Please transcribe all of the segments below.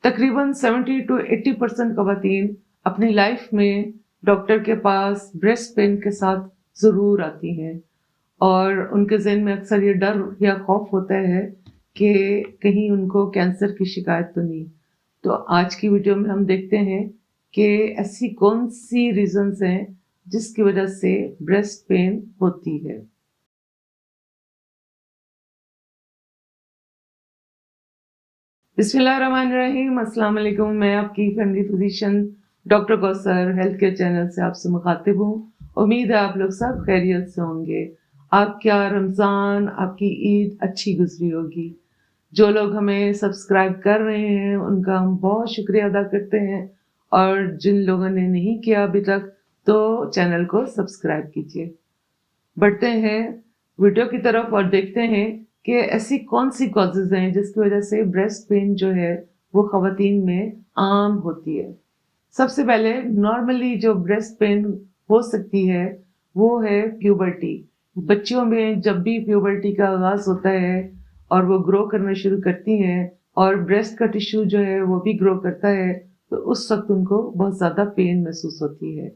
तकरीबन 70 to 80% खवातीन अपनी लाइफ में डॉक्टर के पास ब्रेस्ट पेन के साथ ज़रूर आती हैं और उनके ज़हन में अक्सर ये डर या खौफ होता है कि कहीं उनको कैंसर की शिकायत तो नहीं। तो आज की वीडियो में हम देखते हैं कि ऐसी कौन सी रीजंस हैं जिसकी वजह से ब्रेस्ट पेन होती है। बिस्मिल्लाहिर्रहमानिर्रहीम, अस्सलाम वालेकुम। मैं आपकी family physician doctor Kausar health care channel से आपसे मुखातिब हूँ। उम्मीद है आप लोग सब खैरियत से होंगे। आपका रमज़ान, आपकी ईद अच्छी गुजरी होगी। जो लोग हमें सब्सक्राइब कर रहे हैं उनका हम बहुत शुक्रिया अदा करते हैं और जिन लोगों ने नहीं किया अभी तक तो चैनल को सब्सक्राइब कीजिए। बढ़ते हैं वीडियो की तरफ और देखते हैं कि ऐसी कौन सी कॉजेज हैं जिसकी वजह से ब्रेस्ट पेन जो है वो खवातीन में आम होती है। सबसे पहले नॉर्मली जो ब्रेस्ट पेन हो सकती है वो है प्यूबर्टी। बच्चियों में जब भी प्यूबर्टी का आगाज होता है और वो ग्रो करना शुरू करती हैं और ब्रेस्ट का टिश्यू जो है वो भी ग्रो करता है तो उस वक्त उनको बहुत ज़्यादा पेन महसूस होती है।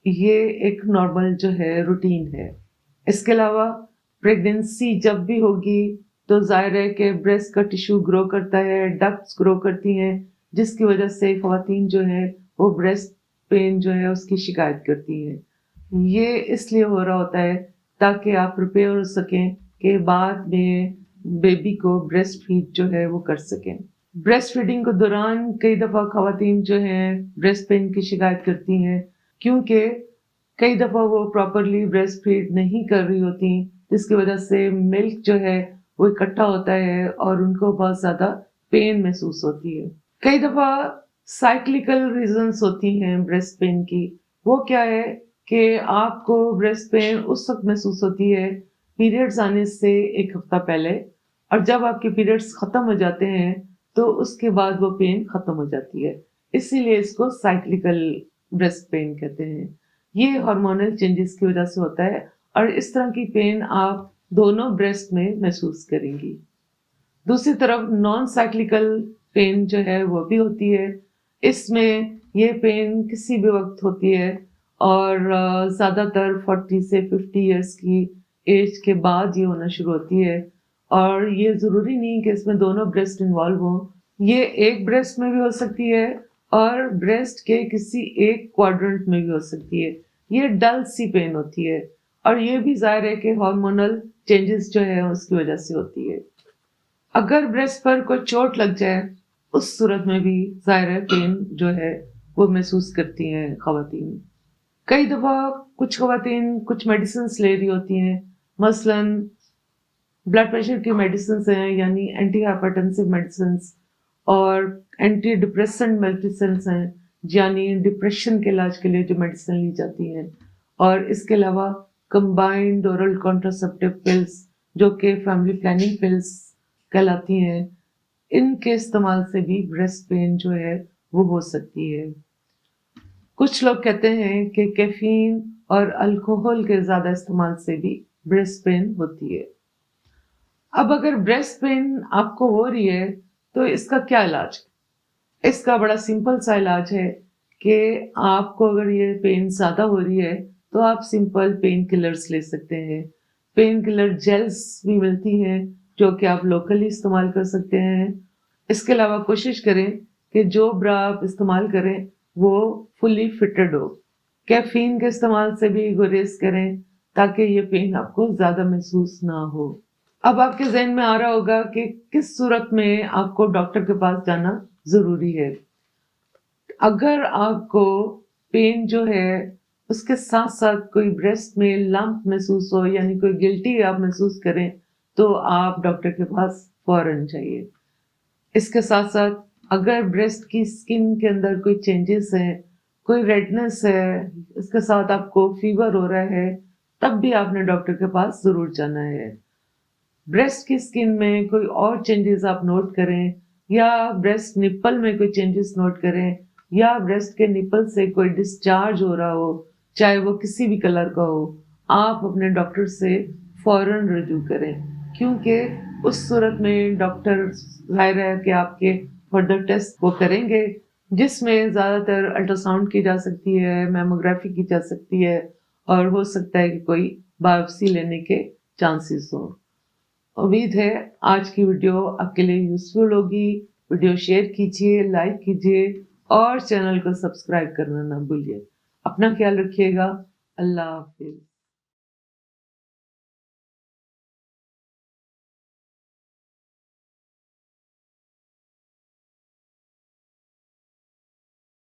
ये एक नॉर्मल जो है रूटीन है। इसके अलावा प्रेगनेंसी जब भी होगी तो जाहिर है कि ब्रेस्ट का टिश्यू ग्रो करता है, डक्ट्स ग्रो करती हैं जिसकी वजह से ख़वातीन जो है वो ब्रेस्ट पेन जो है उसकी शिकायत करती हैं। ये इसलिए हो रहा होता है ताकि आप प्रिपेयर हो सकें कि बाद में बेबी को ब्रेस्ट फीड जो है वो कर सकें। ब्रेस्ट फीडिंग के दौरान कई दफ़ा ख़वातीन जो हैं ब्रेस्ट पेन की शिकायत करती हैं क्योंकि कई दफ़ा वो प्रॉपरली ब्रेस्ट फीड नहीं कर रही होती जिसकी वजह से मिल्क जो है वो इकट्ठा होता है और उनको बहुत ज़्यादा पेन महसूस होती है। कई दफ़ा साइक्लिकल रीजंस होती हैं ब्रेस्ट पेन की। वो क्या है कि आपको ब्रेस्ट पेन उस वक्त महसूस होती है पीरियड्स आने से एक हफ्ता पहले, और जब आपके पीरियड्स ख़त्म हो जाते हैं तो उसके बाद वो पेन ख़त्म हो जाती है। इसीलिए इसको साइक्लिकल ब्रेस्ट पेन कहते हैं। ये हार्मोनल चेंजेस की वजह से होता है और इस तरह की पेन आप दोनों ब्रेस्ट में महसूस करेंगी। दूसरी तरफ नॉन साइक्लिकल पेन जो है वो भी होती है। इसमें ये पेन किसी भी वक्त होती है और ज़्यादातर 40 से 50 इयर्स की एज के बाद ये होना शुरू होती है और ये ज़रूरी नहीं कि इसमें दोनों ब्रेस्ट इन्वॉल्व हों। ये एक ब्रेस्ट में भी हो सकती है और ब्रेस्ट के किसी एक क्वाड्रेंट में भी हो सकती है। ये डल सी पेन होती है और ये भी जाहिर है कि हार्मोनल चेंजेस जो है उसकी वजह से होती है। अगर ब्रेस्ट पर कोई चोट लग जाए उस सूरत में भी जाहिर है पेन जो है वो महसूस करती हैं खवातीन। कई दफ़ा कुछ खवातीन कुछ मेडिसिन ले रही होती हैं, मसलन ब्लड प्रेशर की मेडिसिन हैं यानी एंटी हाइपरटेंसिव मेडिसिन और एंटी डिप्रेसेंट मेडिसिन हैं यानी डिप्रेशन के इलाज के लिए जो मेडिसिन ली जाती हैं, और इसके अलावा कंबाइंड ओरल कॉन्ट्रासेप्टिव पिल्स जो कि फैमिली प्लानिंग पिल्स कहलाती हैं, इनके इस्तेमाल से भी ब्रेस्ट पेन जो है वो हो सकती है। कुछ लोग कहते हैं कि कैफीन और अल्कोहल के ज़्यादा इस्तेमाल से भी ब्रेस्ट पेन होती है। अब अगर ब्रेस्ट पेन आपको हो रही है तो इसका क्या इलाज है? इसका बड़ा सिंपल सा इलाज है कि आपको अगर ये पेन ज़्यादा हो रही है तो आप सिंपल पेन किलर्स ले सकते हैं। पेन किलर जेल्स भी मिलती हैं जो कि आप लोकली इस्तेमाल कर सकते हैं। इसके अलावा कोशिश करें कि जो ब्रा आप इस्तेमाल करें वो फुली फिटेड हो। कैफीन के इस्तेमाल से भी गुरेज करें ताकि ये पेन आपको ज़्यादा महसूस ना हो। अब आपके ज़हन में आ रहा होगा कि किस सूरत में आपको डॉक्टर के पास जाना ज़रूरी है। अगर आपको पेन जो है उसके साथ साथ कोई ब्रेस्ट में लंप महसूस हो यानी कोई गिल्टी आप महसूस करें तो आप डॉक्टर के पास फौरन जाइए। इसके साथ साथ अगर ब्रेस्ट की स्किन के अंदर कोई चेंजेस हैं, कोई रेडनेस है, इसके साथ आपको फीवर हो रहा है, तब भी आपने डॉक्टर के पास ज़रूर जाना है। ब्रेस्ट की स्किन में कोई और चेंजेस आप नोट करें या ब्रेस्ट निप्पल में कोई चेंजेस नोट करें या ब्रेस्ट के निप्पल से कोई डिस्चार्ज हो रहा हो, चाहे वो किसी भी कलर का हो, आप अपने डॉक्टर से फौरन रजू करें क्योंकि उस सूरत में डॉक्टर जाहिर है कि आपके فردر ٹیسٹ وہ کریں گے، جس میں زیادہ تر الٹراساؤنڈ کی جا سکتی ہے، میموگرافی کی جا سکتی ہے، اور ہو سکتا ہے کہ کوئی بایوپسی لینے کے چانسز ہوں۔ امید ہے آج کی ویڈیو آپ کے لیے یوزفل ہوگی۔ ویڈیو شیئر کیجیے، لائک کیجیے اور چینل کو سبسکرائب کرنا نہ بھولیے۔ اپنا خیال رکھیے گا۔ اللہ حافظ۔